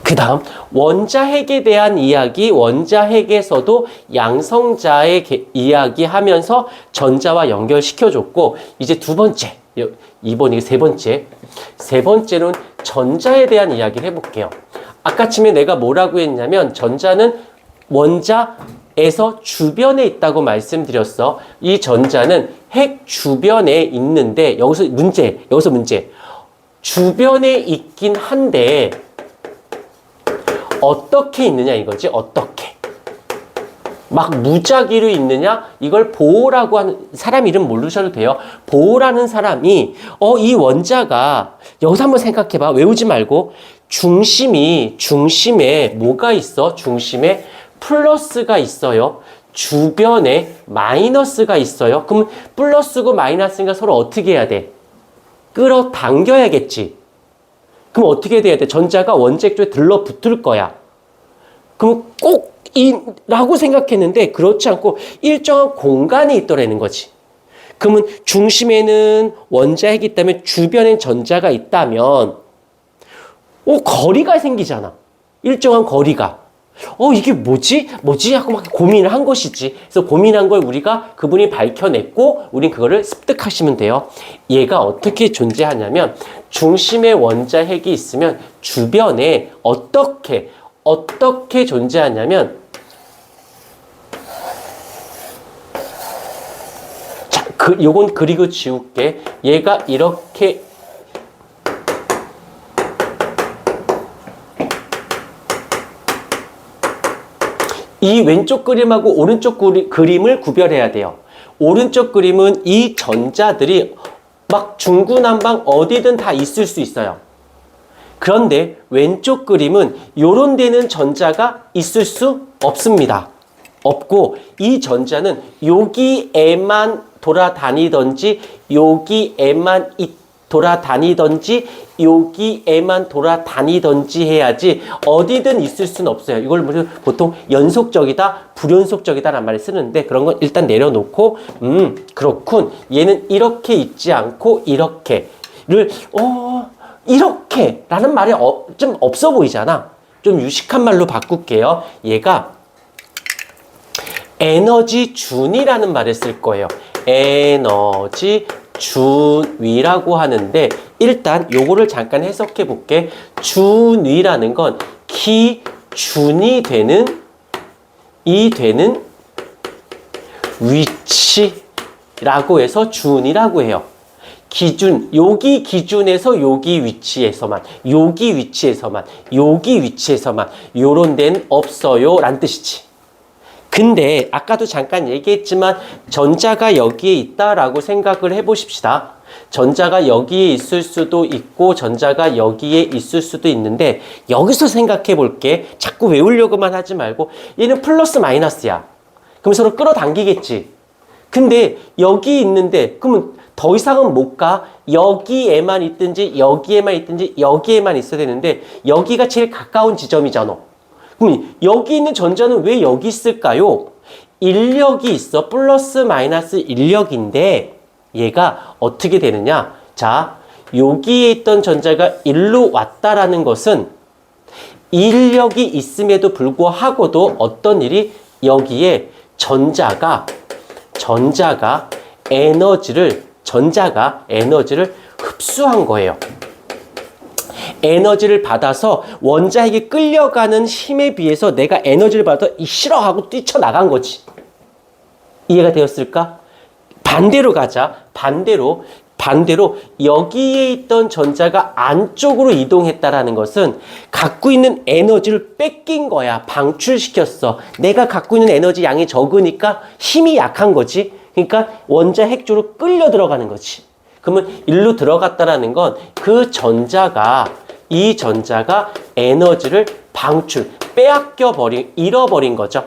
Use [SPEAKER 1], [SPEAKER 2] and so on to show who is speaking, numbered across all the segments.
[SPEAKER 1] 그 다음 원자핵에 대한 이야기, 원자핵에서도 양성자의 이야기하면서 전자와 연결시켜줬고, 이제 두 번째, 이번이 세 번째. 세 번째는 전자에 대한 이야기를 해볼게요. 아까 처음에 내가 뭐라고 했냐면 전자는 원자에서 주변에 있다고 말씀드렸어. 이 전자는 핵 주변에 있는데 여기서 문제. 주변에 있긴 한데 어떻게 있느냐 이거지. 어떻게. 막 무작위로 있느냐? 이걸 보호라고 하는 사람 이름 모르셔도 돼요. 보호라는 사람이 이 원자가 여기서 한번 생각해봐. 외우지 말고 중심에 뭐가 있어? 중심에 플러스가 있어요. 주변에 마이너스가 있어요. 그럼 플러스고 마이너스니까 서로 어떻게 해야 돼? 끌어당겨야겠지. 그럼 어떻게 돼야 돼? 전자가 원자핵 쪽에 들러붙을 거야. 그럼 꼭 라고 생각했는데 그렇지 않고 일정한 공간에 있더라는 거지. 그러면 중심에는 원자핵이 있다면 주변엔 전자가 있다면 거리가 생기잖아. 일정한 거리가. 이게 뭐지 하고 막 고민을 한 것이지. 그래서 고민한 걸 우리가 그분이 밝혀냈고 우린 그거를 습득하시면 돼요. 얘가 어떻게 존재하냐면 중심에 원자핵이 있으면 주변에 어떻게 존재하냐면 자, 요건 그리고 지울게. 얘가 이렇게 이 왼쪽 그림하고 오른쪽 그림을 구별해야 돼요. 오른쪽 그림은 이 전자들이 막 중구난방 어디든 다 있을 수 있어요. 그런데 왼쪽 그림은 요런 데는 전자가 있을 수 없습니다. 없고 이 전자는 여기에만 돌아다니던지 여기에만 돌아다니던지 여기에만 돌아다니던지 해야지 어디든 있을 수는 없어요. 이걸 보통 연속적이다, 불연속적이다 라는 말을 쓰는데 그런 건 일단 내려놓고 그렇군. 얘는 이렇게 있지 않고 이렇게를 이렇게 라는 말이 좀 없어 보이잖아. 좀 유식한 말로 바꿀게요. 얘가 에너지 준이라는 말을 쓸 거예요. 에너지 준위라고 하는데 일단 요거를 잠깐 해석해 볼게. 준위라는 건 기준이 되는 위치라고 해서 준이라고 해요. 기준, 여기 기준에서 여기 위치에서만 요런 데는 없어요 라는 뜻이지. 근데 아까도 잠깐 얘기했지만 전자가 여기에 있다라고 생각을 해보십시다. 전자가 여기에 있을 수도 있고 전자가 여기에 있을 수도 있는데 여기서 생각해 볼게. 자꾸 외우려고만 하지 말고 얘는 플러스 마이너스야. 그럼 서로 끌어당기겠지. 근데 여기 있는데 그러면 더 이상은 못 가. 여기에만 있든지 여기에만 있든지 여기에만 있어야 되는데 여기가 제일 가까운 지점이잖아. 그럼 여기 있는 전자는 왜 여기 있을까요? 인력이 있어. 플러스 마이너스 인력인데 얘가 어떻게 되느냐? 자, 여기에 있던 전자가 일로 왔다라는 것은 인력이 있음에도 불구하고도 어떤 일이 여기에 전자가 에너지를 흡수한 거예요. 에너지를 받아서 원자핵이 끌려가는 힘에 비해서 내가 에너지를 받아 싫어하고 뛰쳐나간 거지. 이해가 되었을까? 반대로 가자. 반대로 여기에 있던 전자가 안쪽으로 이동했다라는 것은 갖고 있는 에너지를 뺏긴 거야. 방출시켰어. 내가 갖고 있는 에너지 양이 적으니까 힘이 약한 거지. 그러니까 원자핵 쪽으로 끌려 들어가는 거지. 그러면 일로 들어갔다라는 건 그 이 전자가 에너지를 잃어버린 거죠.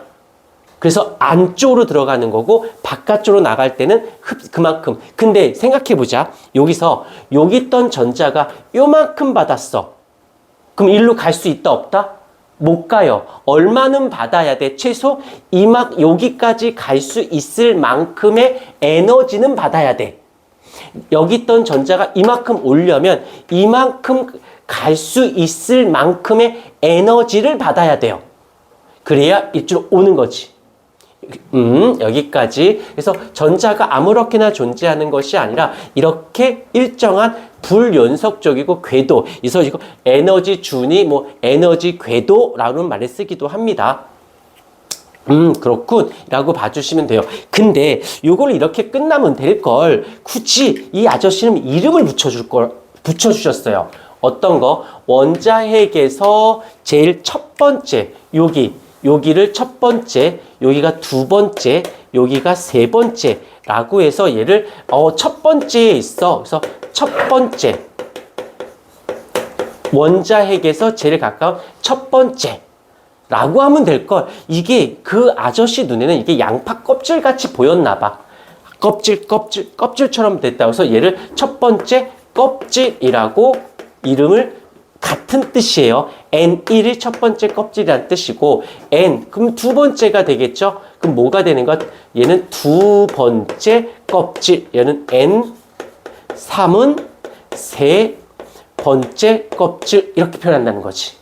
[SPEAKER 1] 그래서 안쪽으로 들어가는 거고 바깥쪽으로 나갈 때는 그만큼. 근데 생각해보자. 여기서 여기 있던 전자가 요만큼 받았어. 그럼 일로 갈 수 있다 없다? 못 가요. 얼마는 받아야 돼? 최소 여기까지 갈 수 있을 만큼의 에너지는 받아야 돼. 여기 있던 전자가 이만큼 오려면 이만큼 갈 수 있을 만큼의 에너지를 받아야 돼요. 그래야 이쪽으로 오는 거지. 여기까지. 그래서 전자가 아무렇게나 존재하는 것이 아니라 이렇게 일정한 불연속적이고 궤도, 그래서 이거 에너지 준위, 뭐 에너지 궤도라는 말을 쓰기도 합니다. 그렇군 라고 봐주시면 돼요. 근데 이걸 이렇게 끝나면 될 걸 굳이 이 아저씨는 이름을 붙여주셨어요. 어떤 거? 원자핵에서 제일 첫 번째 여기를 첫 번째, 여기가 두 번째, 여기가 세 번째라고 해서 얘를 첫 번째에 있어. 그래서 첫 번째 원자핵에서 제일 가까운 첫 번째 라고 하면 될 걸. 이게 그 아저씨 눈에는 이게 양파 껍질 같이 보였나 봐. 껍질처럼 됐다. 그래서 얘를 첫 번째 껍질이라고 이름을 같은 뜻이에요. N1이 첫 번째 껍질이라는 뜻이고 N 그럼 두 번째가 되겠죠. 그럼 뭐가 되는 것? 얘는 두 번째 껍질. 얘는 N 3은 세 번째 껍질 이렇게 표현한다는 거지.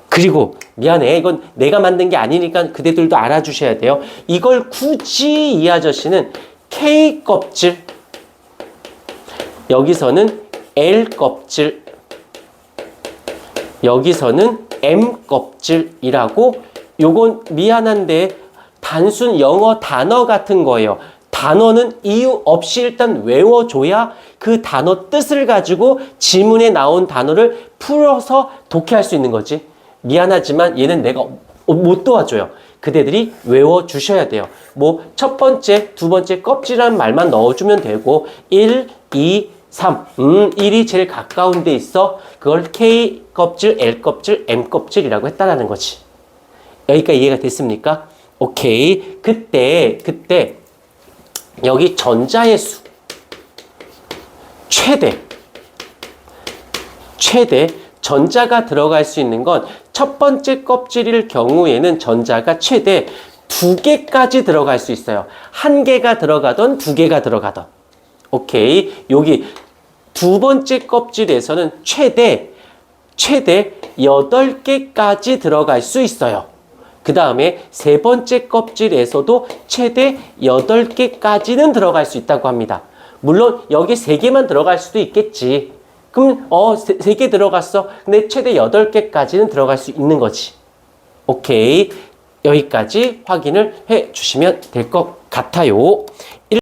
[SPEAKER 1] 그리고 미안해. 이건 내가 만든 게 아니니까 그대들도 알아주셔야 돼요. 이걸 굳이 이 아저씨는 K 껍질 여기서는 L 껍질 여기서는 M 껍질이라고 요건 미안한데 단순 영어 단어 같은 거예요. 단어는 이유 없이 일단 외워줘야 그 단어 뜻을 가지고 지문에 나온 단어를 풀어서 독해할 수 있는 거지. 미안하지만 얘는 내가 못 도와줘요. 그대들이 외워주셔야 돼요. 뭐 첫 번째, 두 번째 껍질이라는 말만 넣어주면 되고 1, 2, 3. 1이 제일 가까운 데 있어. 그걸 K 껍질, L 껍질, M 껍질이라고 했다라는 거지. 여기까지 이해가 됐습니까? 오케이. 그때 여기 전자의 수 최대 전자가 들어갈 수 있는 건 첫 번째 껍질일 경우에는 전자가 최대 2개까지 들어갈 수 있어요. 1개가 들어가던 2개가 들어가던. 오케이. 여기 두 번째 껍질에서는 최대 8개까지 들어갈 수 있어요. 그 다음에 세 번째 껍질에서도 최대 8개까지는 들어갈 수 있다고 합니다. 물론 여기 3개만 들어갈 수도 있겠지. 그럼 3개 들어갔어. 근데 최대 8개까지는 들어갈 수 있는 거지. 오케이. 여기까지 확인을 해 주시면 될 것 같아요.